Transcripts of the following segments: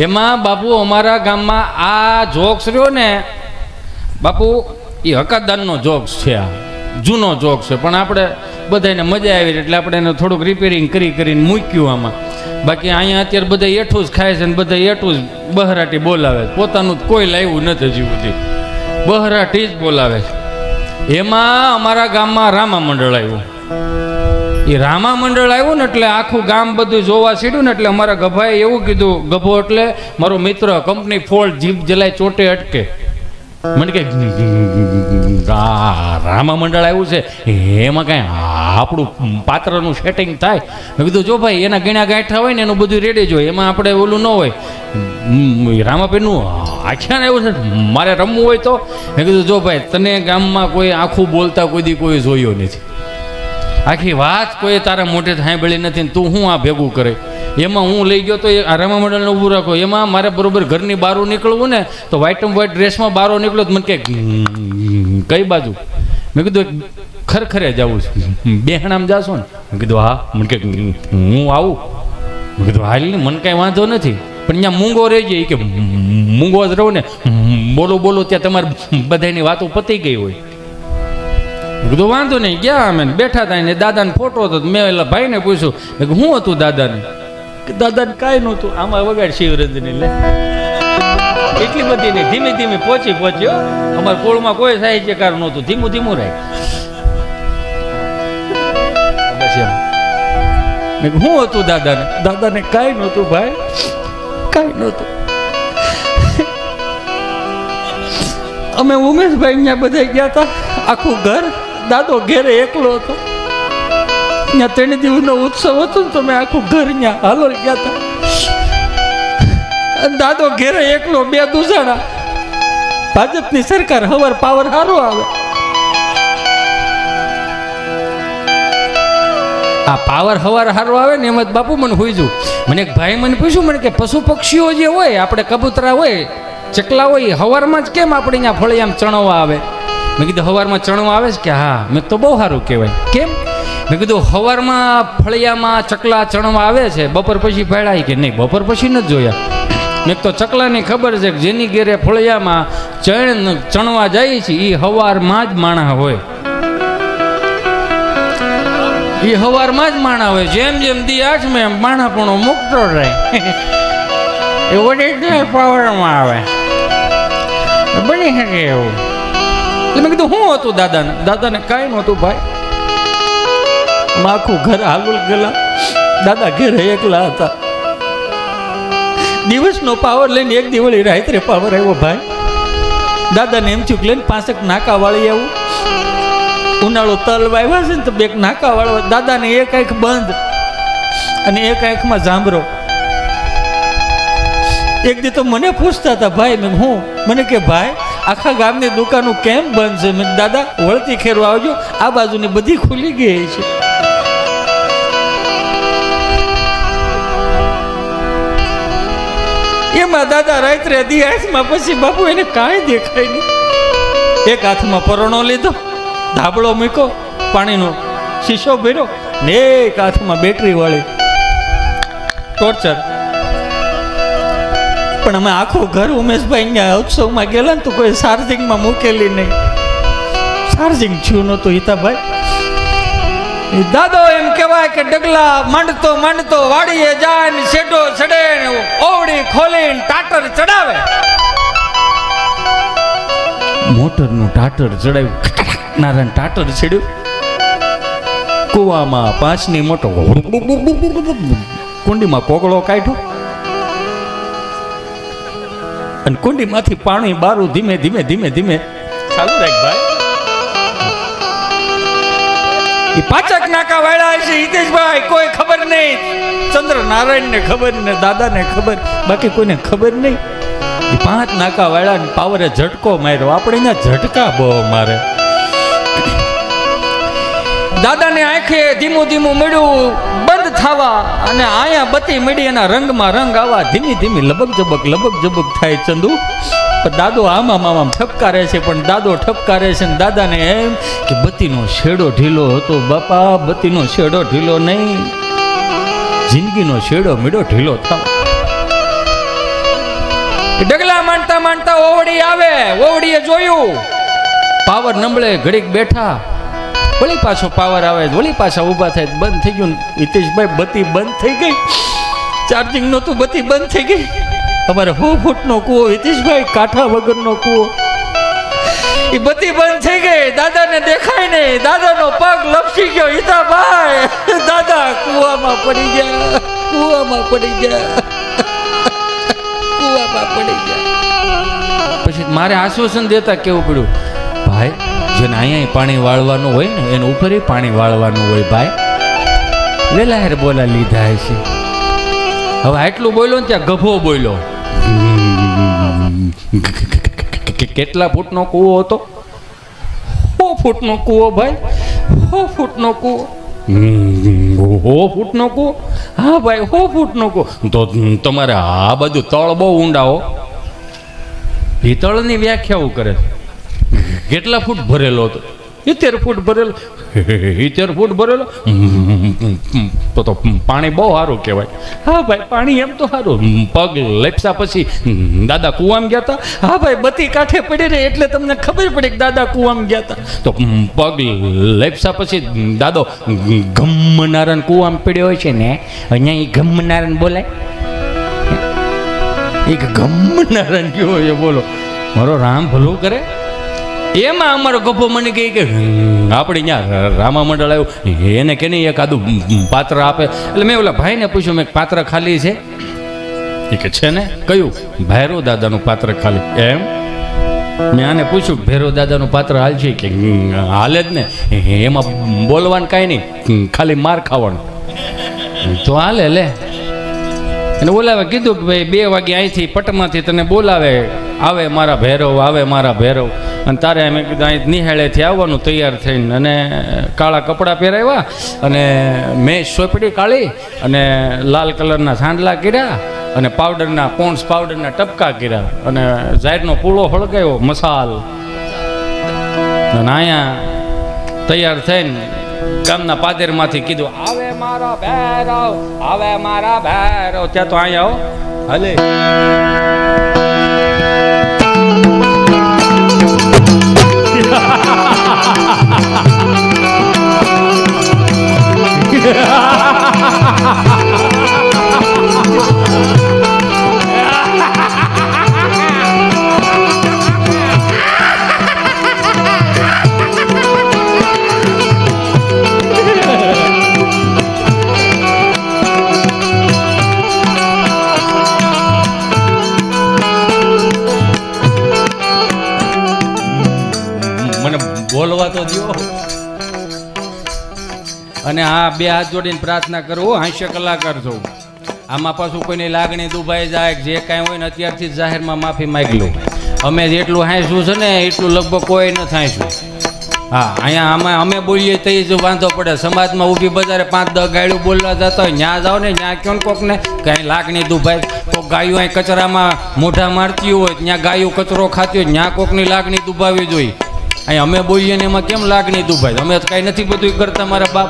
એમાં બાપુ અમારા ગામમાં આ જોક્સ રહ્યો ને બાપુ એ હકાદાનનો જોક્સ છે, આ જૂનો જોક્સ છે, પણ આપણે બધાને મજા આવી એટલે આપણે એને થોડુંક રિપેરિંગ કરીને મૂક્યું આમાં. બાકી અહીંયા અત્યારે બધા એઠું જ ખાય છે ને બધા એઠું જ બહરાટી બોલાવે, પોતાનું કોઈ લાવ્યું નથી હજી સુધી, બહરાટી જ બોલાવે છે. એમાં અમારા ગામમાં રામા મંડળ આવ્યું. એ રામા મંડળ આવ્યું ને એટલે આખું ગામ બધું જોવા સીડ્યું ને એટલે અમારા ગભાએ એવું કીધું, ગભો એટલે મારો મિત્ર, કંપની ફોલ્ટ, જીભ જલાય ચોટે અટકે. મને કે રામા મંડળ આવ્યું છે એમાં કાંઈ આપણું પાત્રનું સેટિંગ થાય? મેં કીધું જો ભાઈ એના ગીણા ગાંઠા હોય ને એનું બધું રેડી જ હોય, એમાં આપણે ઓલું ન હોય. રામાપીરનું આખ્યાન આવ્યું છે મારે રમવું હોય તો? મેં કીધું જો ભાઈ તને ગામમાં કોઈ આખું બોલતા કોઈ દી કોઈ જોયો નથી, આખી વાત કોઈ તારા મોઢે સાંભળી નથી ને તું હું આ ભેગું કરે? એમાં હું લઈ ગયો તો આ રામા મંડળને ઊભું રાખો. એમાં મારે બરોબર ઘરની બહાર નીકળવું ને તો વ્હાઈટ ડ્રેસમાં બહાર નીકળ્યો મને કે કઈ બાજુ? મેં કીધું ખરખરે જવું છે. બેહણામ જાશો ને? મેં કીધું હા. મને કે હું આવું? મેં કીધું હાલ ને, મને કાંઈ વાંધો નથી, પણ ત્યાં મૂંગો રહી જાય કે મૂંગો જ રહું ને, બોલો ત્યાં તમારે બધાની વાતો પતી ગઈ હોય. કીધું વાંધો નહીં. ગયા અમે બેઠા હતા ને દાદાને ફોટો હતો. મેં એટલે ભાઈને પૂછ્યું કે શું હતું દાદાને? દાદાને કાંઈ નહોતું, આમાં વગાડ શિવરંજની લે એટલી બધી નહીં, ધીમે ધીમે પહોંચ્યો. અમારા કોળમાં કોઈ સાહિત્યકાર નહોતું, ધીમું રાખ. બસ એમ. મેં શું હતું દાદાને? દાદાને કાંઈ નહોતું ભાઈ, કાંઈ નહોતું. અમે ઉમેશભાઈ ત્યાં બધા ગયા હતા, આખું ઘર. દાદો ઘેરે એકલો હતો, ત્યાં 3 દિવસનો ઉત્સવ હતો ને તો મેં આખું ઘર ત્યાં હાલો ગયા હતા. દાદો ઘેરે એકલો, 2 દુજાણા. ભાજપની સરકાર, હવાર પાવર સારો આવે. આ પાવર હવાર સારો આવે ને એમ જ બાપુ મને હોઈજું. મને એક ભાઈ મને પૂછ્યું, મને કે પશુ પક્ષીઓ જે હોય, આપણે કબૂતરા હોય, ચકલા હોય, હવારમાં જ કેમ આપણે અહીંયા ફળિયામાં ચણવા આવે? મેં કીધું હવારમાં ચણવા આવે છે કે હા? મેં તો બહુ સારું કહેવાય. કેમ? મેં કીધું હવારમાં ફળિયામાં ચકલા ચણવા આવે છે, બપોર પછી ફેડાય કે નહીં? બપોર પછી નથી જોયા. મેં તો ચકલાની ખબર છે કે જેની ઘેરે ફળિયામાં ચણવા જાય છે એ હવારમાં જ માણા હોય, એ હવારમાં જ માણા હોય. જેમ દી આઠમે એમ માણાપણો મૂકતો રહે, એ ઓરિજિનલ પાવરમાં આવે, બની શકે એવું. એટલે મેં કીધું શું હતું દાદાને? દાદાને કાંઈ નહોતું ભાઈ, આખું ઘર હાલુલ ગયેલા. દાદા ઘરે એકલા હતા. દિવસનો પાવર લઈને એક દિવળી રાત્રે પાવર આવ્યો ભાઈ. દાદાને એમ થયું લઈને 5 નાકા વાળી આવું. ઉનાળો તલ વાવ્યા છે ને તો 2 નાકા વાળવા. દાદાને એક આંખ બંધ અને એક આંખમાં જાંબરો. એક દી તો મને પૂછતા હતા ભાઈ, મેં હું? મને કે ભાઈ આખા ગામની દુકાનો કેમ બંધ છે? મેં દાદા વળતી ખેરવા આવજો, આ બાજુની બધી ખુલી ગઈ છે. એમાં દાદા રાત્રે દી હાથમાં, પછી બાપુ એને કાંઈ દેખાય નહીં. એક હાથમાં પરોણો લીધો, ધાબળો મૂક્યો, પાણીનો શીશો ભર્યો ને એક હાથમાં બેટરી વાળી ટોર્ચર. પણ અમે આખું ઘર ઉમેશભાઈ અહીંયા ઉત્સવમાં ગયેલા ને તો કોઈ ચાર્જિંગમાં મૂકેલી નહીં. ચાર્જિંગ થયું નહોતું હિતાભાઈ. દાદો એમ કહેવાય કે ડગલા માંડતો વાડીએ જાય ને શેડો ચડે ને ઓવડી ખોલીને ટાટર ચડાવે. મોટરનું ટાટર ચડાવ્યું, નારાયણ ટાટર ચડ્યું. કુવામાં 5ની મોટો કુંડીમાં કોગળો કાઢ્યો અને કુંડીમાંથી પાણી બારું ધીમે ધીમે ચાલુ રાખ ભાઈ. એ 5 નાકા વાળા છે હિતેશભાઈ, કોઈ ખબર નહીં. ચંદ્ર નારાયણ ને ખબર ને દાદાને ખબર, બાકી કોઈને ખબર નહીં. એ 5 નાકા વાળા ને પાવરે ઝટકો માર્યો. આપણે અહીંયા ઝટકા બહુ મારે. દાદાને આંખે ધીમું મળ્યું બંધ થવા અને આયા બત્તી મળી એના રંગમાં રંગ આવા. ધીમી લબક જબક થાય ચંદુ. પણ દાદો આમાં ઠપકારે છે, પણ દાદો ઠપકારે છે ને દાદાને એમ કે બત્તીનો શેડો ઢીલો હતો બાપા, બત્તીનો શેડો ઢીલો નહીં, જિંદગીનો શેડો મીડો ઢીલો થાવ. ડગલા માંડતા માંડતા ઓવડી આવે. ઓવડીએ જોયું પાવર નંબળે, ઘડીક બેઠા, વળી પાછો પાવર આવે, વળી પાછા ઊભા થાય, બંધ થઈ ગયું. હિતેશભાઈ બત્તી બંધ થઈ ગઈ, ચાર્જિંગ નહોતું, બત્તી બંધ થઈ ગઈ. અમારે 100 ફૂટનો કૂવો હિતેશભાઈ, કાંઠા વગરનો કૂવો. એ બત્તી બંધ થઈ ગઈ, દાદાને દેખાય નહીં, દાદાનો પગ લપસી ગયો. હિતાભાઈ, દાદા કૂવામાં પડી ગયા, કૂવામાં પડી ગયા, કૂવામાં પડી ગયા. પછી મારે આશ્વાસન દેતા કેવું પડ્યું, ભાઈ જેને અહીંયા પાણી વાળવાનું હોય ને એને ઉપર પાણી વાળવાનું હોય ભાઈ. વેલાહેર બોલા લીધા છે. હવે આટલું બોલ્યો ને ત્યાં ગભો બોલ્યો. કેટલા ફૂટનો કૂવો હતો? 100 ફૂટનો કૂવો ભાઈ, 100 ફૂટનો કૂવો. 100 ફૂટનો કૂવો? હા ભાઈ, 100 ફૂટનો કૂવો. તો તમારે આ બધું તળ બહુ ઊંડા હો. એ તળની વ્યાખ્યાઓ કરે છે. કેટલા ફૂટ ભરેલો હતો? 70 ફૂટ ભરેલો. 70 ફૂટ ભરેલો તો પાણી બહુ સારું કહેવાય. હા ભાઈ, પાણી એમ તો સારું. પગ લપસા પછી દાદા કૂવામાં ગયા હતા. હા ભાઈ, બત્તી કાંઠે પડી રહી એટલે તમને ખબર પડી કે દાદા કૂવામાં ગયા હતા. તો પગ લપસા પછી દાદો ગમનારાયણ કૂવામાં પડ્યો હોય છે ને, અહીંયા એ ગમનારાયણ બોલાય. એક ગમનારાયણ કયો હોય બોલો, મારો રામ ભલું કરે. એમાં અમારો ગપ્પો મને કહે કે આપણે ત્યાં રામા મંડળ આવ્યું, એને કે નહીં એકાદું પાત્ર આપે. એટલે મેં ઓલા ભાઈને પૂછ્યું, મેં પાત્ર ખાલી છે? એ કે છે ને. કયું? ભૈરવ દાદાનું પાત્ર ખાલી. એમ? મેં આને પૂછ્યું ભૈરવ દાદાનું પાત્ર હાલ છે? કે હાલે જ ને, એમાં બોલવાનું કાંઈ નહીં, ખાલી માર ખાવાનું. તો હાલે લે. એને બોલાવે, કીધું કે ભાઈ 2 વાગે અહીંથી પટમાંથી તને બોલાવે, આવે મારા ભૈરવ, આવે મારા ભૈરવ. અને તારે મેં કીધું અહીં નિહાળેથી આવવાનું તૈયાર થઈને, અને કાળા કપડાં પહેરાવ્યા, અને મેં સોપડી કાઢી, અને લાલ કલરના સાંડલા કર્યા, અને પાવડરના પોન્ડ્સ પાવડરના ટપકા કર્યા, અને ઝાડનો પૂળો હળગાવ્યો, મસાલ. અને અહીંયા તૈયાર થઈને ગામના પાદરમાંથી કીધું, આવે મારા ભૈરવ, આવે મારા ભૈરવ. ત્યાં તો અહીંયા આવો હાલે. બોલવા તો દો. અને આ 2 હાથ જોડીને પ્રાર્થના કરવું, હાસ્ય કલાકાર છું. આમાં પાછું કોઈની લાગણી દુભાઈ જાય, જે કાંઈ હોય ને અત્યારથી જાહેરમાં માફી માંગી લો. અમે જેટલું હાંસવું છે ને એટલું લગભગ કોઈ ન હાંસવું. હા, અહીંયા આમાં અમે બોલીએ તો જ વાંધો પડે. સમાજમાં ઊભી બજારે 5-10 ગાયું બોલવા જતા હોય, ત્યાં જાઓ ને ત્યાં ક્યાં કોકને કાંઈ લાગણી દુભાઈ, કોક ગાયું અહીં કચરામાં મોઢા મારતી હોય, ત્યાં ગાયું કચરો ખાતી હોય, ત્યાં કોકની લાગણી દુભાવી જોઈએ. અહીં અમે બોલીએ ને એમાં કેમ લાગણી દુભાઈ? અમે તો કાંઈ નથી બધું કરતા મારા બાપ.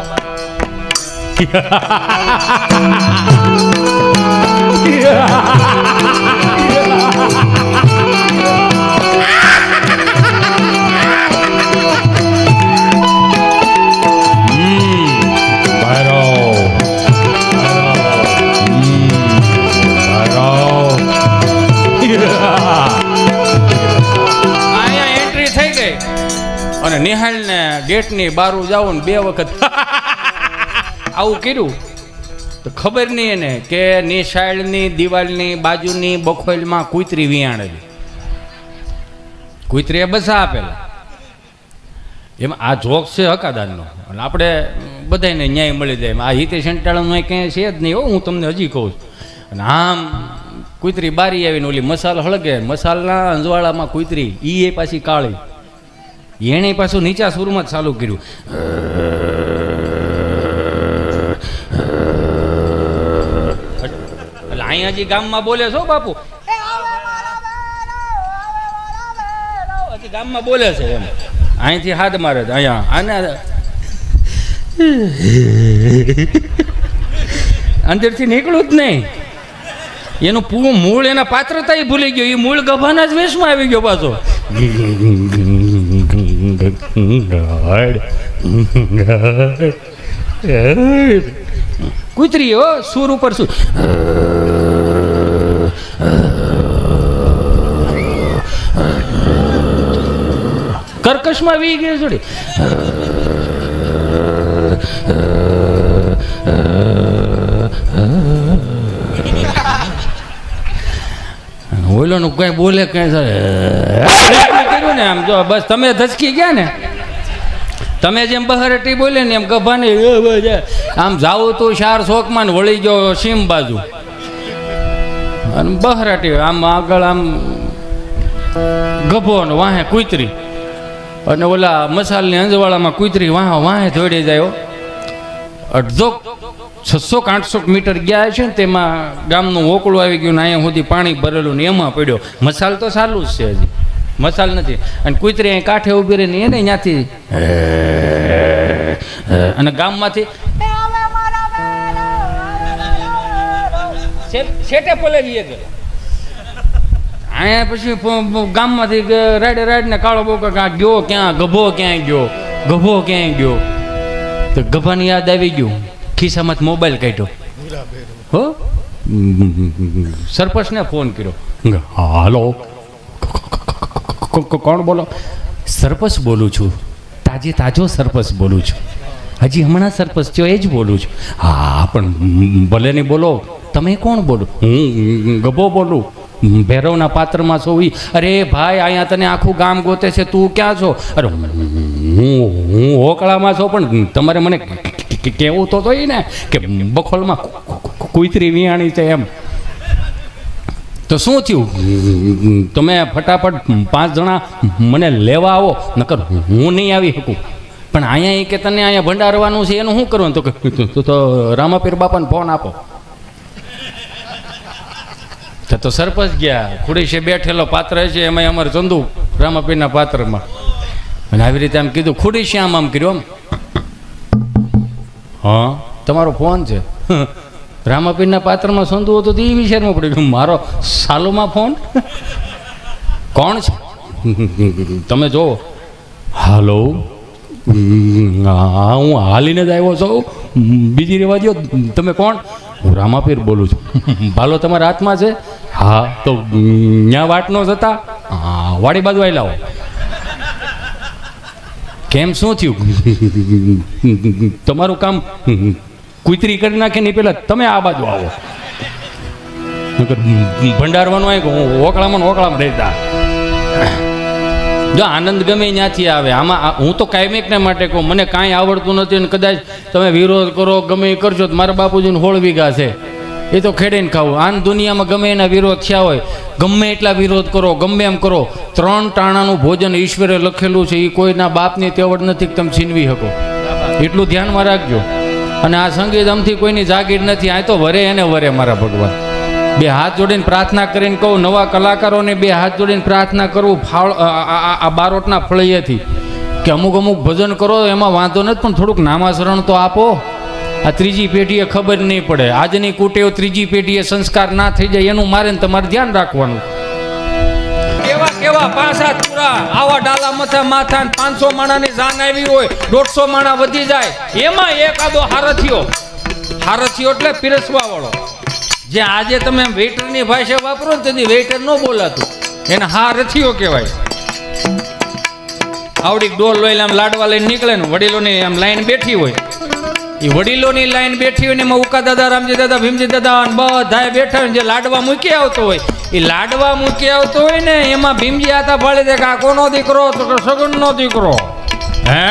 અને નિહાળને ગેટની બારું જાવ ને 2 વખત આવું કર્યું તો ખબર નહીં એને કે નિશાળની દિવાલની બાજુની બખોલમાં કૂતરી વિયાણેલી. કૂતરીએ બસા આપેલા. એમાં આ જોક છે હકાદાનનો, અને આપણે બધાને ન્યાય મળી જાય. આ હિતેશ અંટાળાનું ક્યાંય છે જ નહીં હો, હું તમને હજી કહું છું. અને આમ કૂતરી બારી આવીને ઓલી મસાલ હળગે, મસાલના અંજવાળામાં કૂતરી, એ પાછી કાળી. એણે પાછું નીચા સુરમાં ચાલુ કર્યું. એટલે અહીંયા હજી ગામમાં બોલે છો બાપુ, હજી ગામમાં બોલે છે એમ. અહીંથી હાથ મારે છે અહીંયા. આને અંદરથી નીકળું જ નહીં. એનું મૂળ એના પાત્રતા એ ભૂલી ગયો, એ મૂળ ગભાના જ વેશમાં આવી ગયો પાછો. કૂતરી હો, સુર ઉપર સુર. કર્કશમાં વી ગઈ જોડી. ઓલો નું કઈ બોલે કઈ કર્યું ને આમ જો બસ તમે ધચકી ગયા ને, તમે જેમ બહારટી બોલે ને એમ ગભાને આમ જાવું તો 4 શોકમાં વળી ગયો સીમ બાજુ અને બહારટી આમ આગળ આમ ગભો ને વાહે કૂતરી અને ઓલા મસાલની અંજવાળામાં કૂતરી વાહે દોડી જાય. 600-800 મીટર ગયા છે ને તેમાં ગામનું ઓકળું આવી ગયું ને અહીંયા સુધી પાણી ભરેલું ને એમાં પડ્યો. મસાલ તો ચાલુ જ છે, હજી મસાલ નથી. અને કૂતરી અહીં કાંઠે ઊભી રહીને એને ત્યાંથી અને ગામમાંથી શેટે પલાવી ગયો. અહીંયા પછી ગામમાંથી રાડે ને કાળો બોકો ગયો ક્યાં, ગભો ક્યાંય ગયો, ગભો ક્યાંય ગયો. તો ગભાની યાદ આવી ગયું, ખિસ્સામાંથી મોબાઈલ કાઢ્યો. હો સરપંચને ફોન કર્યો. હાલો, કોણ બોલો? સરપંચ બોલું છું, તાજો સરપંચ બોલું છું, હજી હમણાં સરપંચ થયો એ જ બોલું છું. હા પણ ભલે નહીં બોલો, તમે કોણ બોલો? હું ગભો બોલું, ભૈરવના પાત્રમાં છો. અરે ભાઈ અહીંયા તને આખું ગામ ગોતે છે, તું ક્યાં છો? અરે હું હોકળામાં છો, પણ તમારે મને કેવું તો એ ને કે બખોલમાં કૂતરી વિયાણી છે એમ. તો શું થયું? તમે ફટાફટ 5 જણા મને લેવા આવો, નકર હું નહીં આવી શકું. પણ અહીંયા એ કે તને અહીંયા ભંડારવાનું છે એનું શું કરવાનું? તો રામાપીર બાપાને ફોન આપો. તો સરપંચ ગયા, ખુડીશે બેઠેલો પાત્ર છે એમાં અમારે ચંદુ રામાપીરના પાત્રમાં. અને આવી રીતે આમ કીધું, ખુડીશે આમ કર્યું. હા તમારો ફોન છે. રામાપીરના પાત્રમાં સંધુ હતો તો એ વિચારમાં પડ્યું, મારો સાલુમાં ફોન કોણ છે? તમે જોવો. હાલો, હા હું હાલીને જ આવ્યો છું, બીજી રેવા દો. તમે કોણ? હું રામાપીર બોલું છું. ભાલો તમારા હાથમાં છે? હા તો ત્યાં વાટ ન જતા વાડી બાજુ આવી લાવો. કેમ શું થયું? તમારું કામ કૂતરી કરી નાખે ને પેલા તમે આ બાજુ આવો. ભંડારવાનું આવ્યું, ઓકળામાં રહેતા. જો આનંદ ગમે ત્યાંથી આવે. આમાં હું તો કાયમિકને માટે કહું, મને કાંઈ આવડતું નથી અને કદાચ તમે વિરોધ કરો ગમે એ કરશો તો મારા બાપુજીને 16 વીઘા છે, એ તો ખેડીને ખાવું. આન દુનિયામાં ગમે એના વિરોધ થયા હોય, ગમે એટલા વિરોધ કરો, ગમે એમ કરો, 3 ટાણાનું ભોજન ઈશ્વરે લખેલું છે, એ કોઈના બાપની તેવડ નથી કે તમે છીનવી શકો. એટલું ધ્યાનમાં રાખજો. અને આ સંગીત આમથી કોઈની જાગીર નથી, આ તો વરે એને વરે મારા ભગવાન. 2 હાથ જોડીને પ્રાર્થના કરીને કહું, નવા કલાકારોને 2 હાથ જોડીને પ્રાર્થના કરવું આ બારોટના ફળિયેથી કે અમુક ભજન કરો એમાં વાંધો નથી, પણ થોડુંક નામાસરણ તો આપો. આ 3જી પેઢીએ ખબર નહીં પડે. આજની કુટેવ 3જી પેઢીએ સંસ્કાર ના થઈ જાય એનું મારે તમારે ધ્યાન રાખવાનું. કેવા પાસા પૂરા આવા ડાલા માથા 500 માણાની જાન આવી હોય, 150 માણા વધી જાય, એમાં એકાદો હારથીઓ એટલે પીરસવા વાળો. જે આજે તમે વેઇટરની ભાષા વાપરો ને તેથી વેઇટર ન બોલાતું, એને હારથીઓ કહેવાય. આવડી ડોલ લઈને આમ લાડવા લઈને નીકળે ને, વડીલોની આમ લાઈન બેઠી હોય, એ વડીલોની લાઈન બેઠી હોય ને એમાં ઉકા દાદા, રામજી દાદા, ભીમજી દાદા બધા બેઠા હોય. જે લાડવા મૂકી આવતો હોય, એ લાડવા મૂકી આવતો હોય ને એમાં ભીમજી આતા ફાળી દે કે આ કોનો દીકરો? તો કે સગનનો દીકરો. હે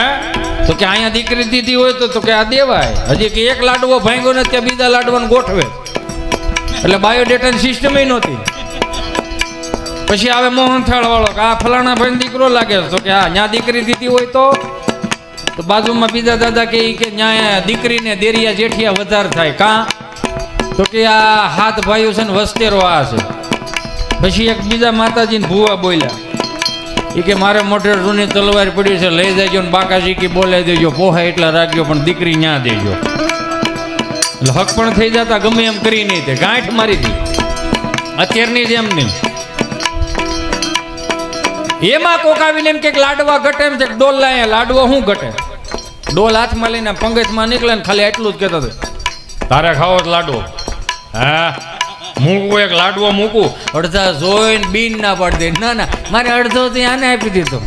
તો કે અહીંયા દીકરી દીધી હોય તો કે આ દેવાય. હજી કે એક લાડવો ભાંગ્યો ને ત્યાં બીજા લાડવાને ગોઠવે. એટલે બાયોડેટાની સિસ્ટમ નહોતી. પછી આવે મોહનથાળ વાળો કે આ ફલાણા ભાઈ દીકરો લાગે તો કે હા ત્યાં દીકરી દીધી હોય તો બાજુમાં બીજા દાદા કે ન્યા દીકરીને દેરિયા જેઠિયા વધાર થાય. કાં તો કે આ હાથ ભાઈઓ છે ને વસ્તેરો આ છે. પછી એક બીજા માતાજીને ભૂવા બોલ્યા, એ કે મારે મોઢે જૂની તલવાર પડી છે, લઈ જજો ને બાકાજી કે બોલાવી દેજો, પોહા એટલા રાખજો પણ દીકરી ન્યા દેજો. એટલે હક પણ થઈ જતા, ગમે એમ કરી નહીં તે ગાંઠ મારી હતી. અત્યારની જેમ નહીં. એમાં કોક આવીને એમ કે લાડવા ઘટે એમ છે, ડોલ લાયા લાડવો શું ઘટે? ડોલ હાથમાં લઈને પંગજમાં નીકળે ને ખાલી એટલું જ કહેતો હતો, તારે ખાવો જ લાડવો? હા મૂકવું એક લાડવો મૂકું. અડધા જોઈને બીન ના પાડી દે. ના ના મારે અડધો થી આને આપી દીધો.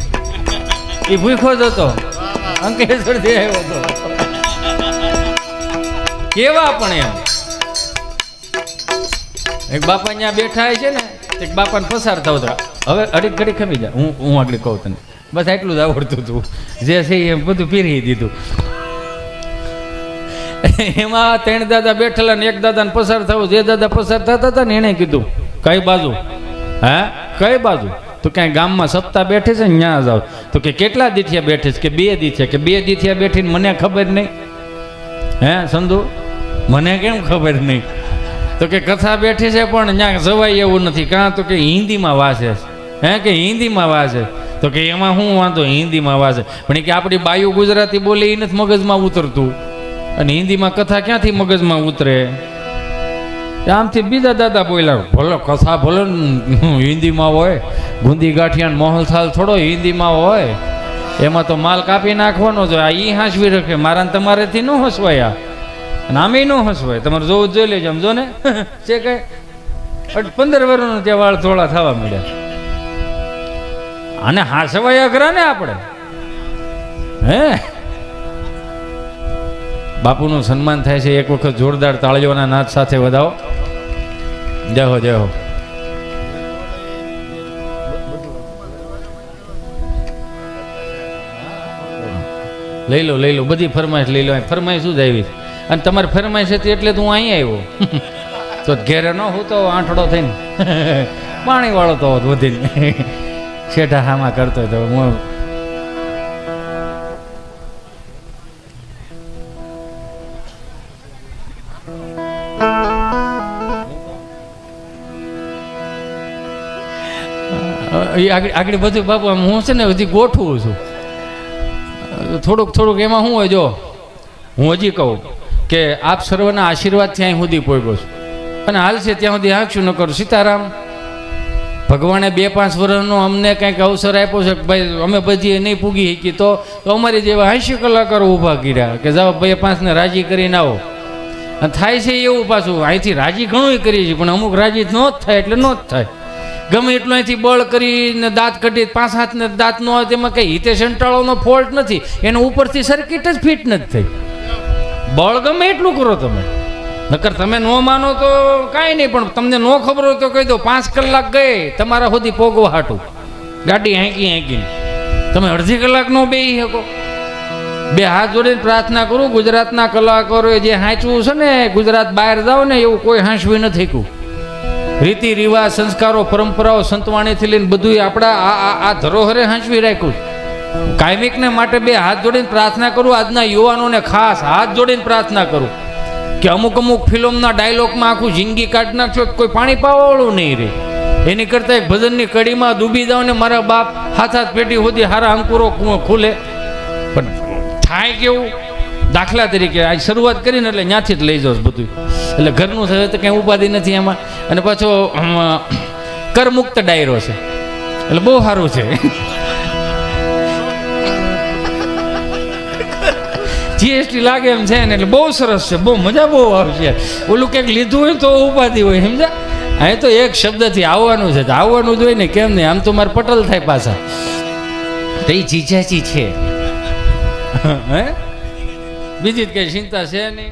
એ ભૂખો જ હતો, અંકલેશ્વરથી આવ્યો હતો. કેવા પણ એમ એક બાપા અહીંયા બેઠા છે ને, એક બાપાને પસાર થવું હતા. હવે અડીક ઘડી ખમી જા, હું આગળ કહું તને, બસ એટલું જ આવડતું હતું. જે છે એ બધું પીરી દીધું. એમાં 3 દાદા બેઠેલા ને એક દાદાને પસાર થવું. જે દાદા પસાર થતા હતા ને એને કીધું, કઈ બાજુ? હા કઈ બાજુ? તો ક્યાંય ગામમાં સપ્તાહ બેઠે છે ને ત્યાં જાવ. તો કે કેટલા દીથિયા બેઠે છે? કે 2 દીથિયા. કે 2 દીથિયા બેઠીને મને ખબર નહીં? હે સંધુ મને કેમ ખબર નહીં? તો કે કથા બેઠી છે પણ ત્યાં જવાય એવું નથી. કાં તો કે હિન્દીમાં વાંચે. હે કે હિન્દીમાં વાંચે. તો કે એમાં શું વાંધો, હિન્દીમાં વાંચે. પણ કે આપણી બાયુ ગુજરાતી બોલે એ નથી મગજમાં ઉતરતું, અને હિન્દીમાં કથા ક્યાંથી મગજમાં ઉતરે? આમથી બીજા દાદા બોલ્યા, ભલો કથા ભલો હિન્દીમાં હોય, ગુંદી ગાંઠિયા મોહલ થાલ થોડો હિન્દીમાં હોય, એમાં તો માલ કાપી નાખવાનો જ હોય. એ હાંસવી રાખે, મારા ને તમારેથી ન હસવાય. અને આમે ન હસવાય. તમારે જોવું જોઈ લેજો. સમજો ને છે કઈ 15 વર્ષનો ત્યાં વાળ થોડા થવા મળ્યા. અને હાસવાય અઘરા ને આપણે. હે બાપુનું સન્માન થાય છે. એક વખત જોરદાર તાળીઓના નાદ સાથે વધાવો. જય હો જય હો. લઈ લો બધી ફરમાઈશ લઈ લો. ફરમાઈશ શું જ આવી? અને તમારી ફરમાઈશ હતી એટલે તું અહીં આવ્યો. તો ઘેરે ન હું તો આંઠડો થઈને પાણી વાળો તો વધીને શેઠા હામાં કરતો હતો. હું આગળ બધું બાપુ હું છે ને હજી ગોઠવું છું થોડુંક. એમાં શું હોય, જો હું હજી કહું કે આપ સર્વના આશીર્વાદથી અહીં સુધી પહોંચ્યો છું, અને હાલ છે ત્યાં સુધી આંખશું ન કરું. સીતારામ ભગવાને 2-5 વર્ષનો અમને કંઈક અવસર આપ્યો છે કે ભાઈ અમે બધી નહીં પૂગી શકી, તો અમારી જેવા 80 કલાકારો ઊભા કર્યા કે જાઓ 2-5 ને રાજી કરીને આવો. અને થાય છે એવું પાછું, અહીંથી રાજી ઘણું કરીએ છીએ પણ અમુક રાજી ન જ થાય એટલે ન જ થાય. ગમે એટલું અહીંથી બળ કરીને દાંત કાઢી 5 હાથને દાંત ન હોય તેમાં કંઈ હિતે સંટાળોનો ફોલ્ટ નથી. એનો ઉપરથી સર્કિટ જ ફિટ નથી થઈ. બળ ગમે એટલું કરો તમે, નકર તમે ન માનો તો કાંઈ નહીં, પણ તમને ન ખબર હોય તો કહી દો 5 કલાક ગઈ તમારા સુધી પોગવા હાટું ગાડી હાંકી તમે અડધી કલાક ન બેસી શકો. 2 હાથ જોડીને પ્રાર્થના કરું, ગુજરાતના કલાકારોએ જે હાંચવું છે ને, ગુજરાત બહાર જાઓ ને એવું કોઈ હાંસવી નથી કહ્યું. રીતિ રિવાજ સંસ્કારો પરંપરાઓ સંતવાણીથી લઈને બધું આપણા આ ધરોહરે હાંચવી રાખ્યું. કાયમિકને માટે 2 હાથ જોડીને પ્રાર્થના કરું. આજના યુવાનોને ખાસ હાથ જોડીને પ્રાર્થના કરું કે અમુક ફિલ્મના ડાયલોગમાં આખું જિંદગી કાઢી નાખશો કોઈ પાણી પાવાવાળું નહીં રહે. એની કરતાં એક ભજનની કડીમાં ડૂબી જાવ ને મારા બાપ હાથ પેટી સુધી હારા અંકુરો ખુલે. પણ થાય કેવું, દાખલા તરીકે આ શરૂઆત કરીને એટલે ત્યાંથી જ લઈ જાઉં બધું. એટલે ઘરનું થયું તો કંઈ ઉપાધિ નથી એમાં. અને પાછો કરમુક્ત ડાયરો છે એટલે બહુ સારું છે. જીએસટી લાગે એમ છે ને એટલે બહુ સરસ છે, બહુ મજા બહુ આવશે. ઓલું કંઈક લીધું હોય તો ઉપાધિ હોય, સમજા? અહીં તો એક શબ્દથી આવવાનું છે, આવવાનું જ હોય ને, કેમ નહીં? આમ તો મારે પટલ થાય પાછા. તો એ જીજાજી છે, હે બીજી જ કઈ ચિંતા છે નહીં.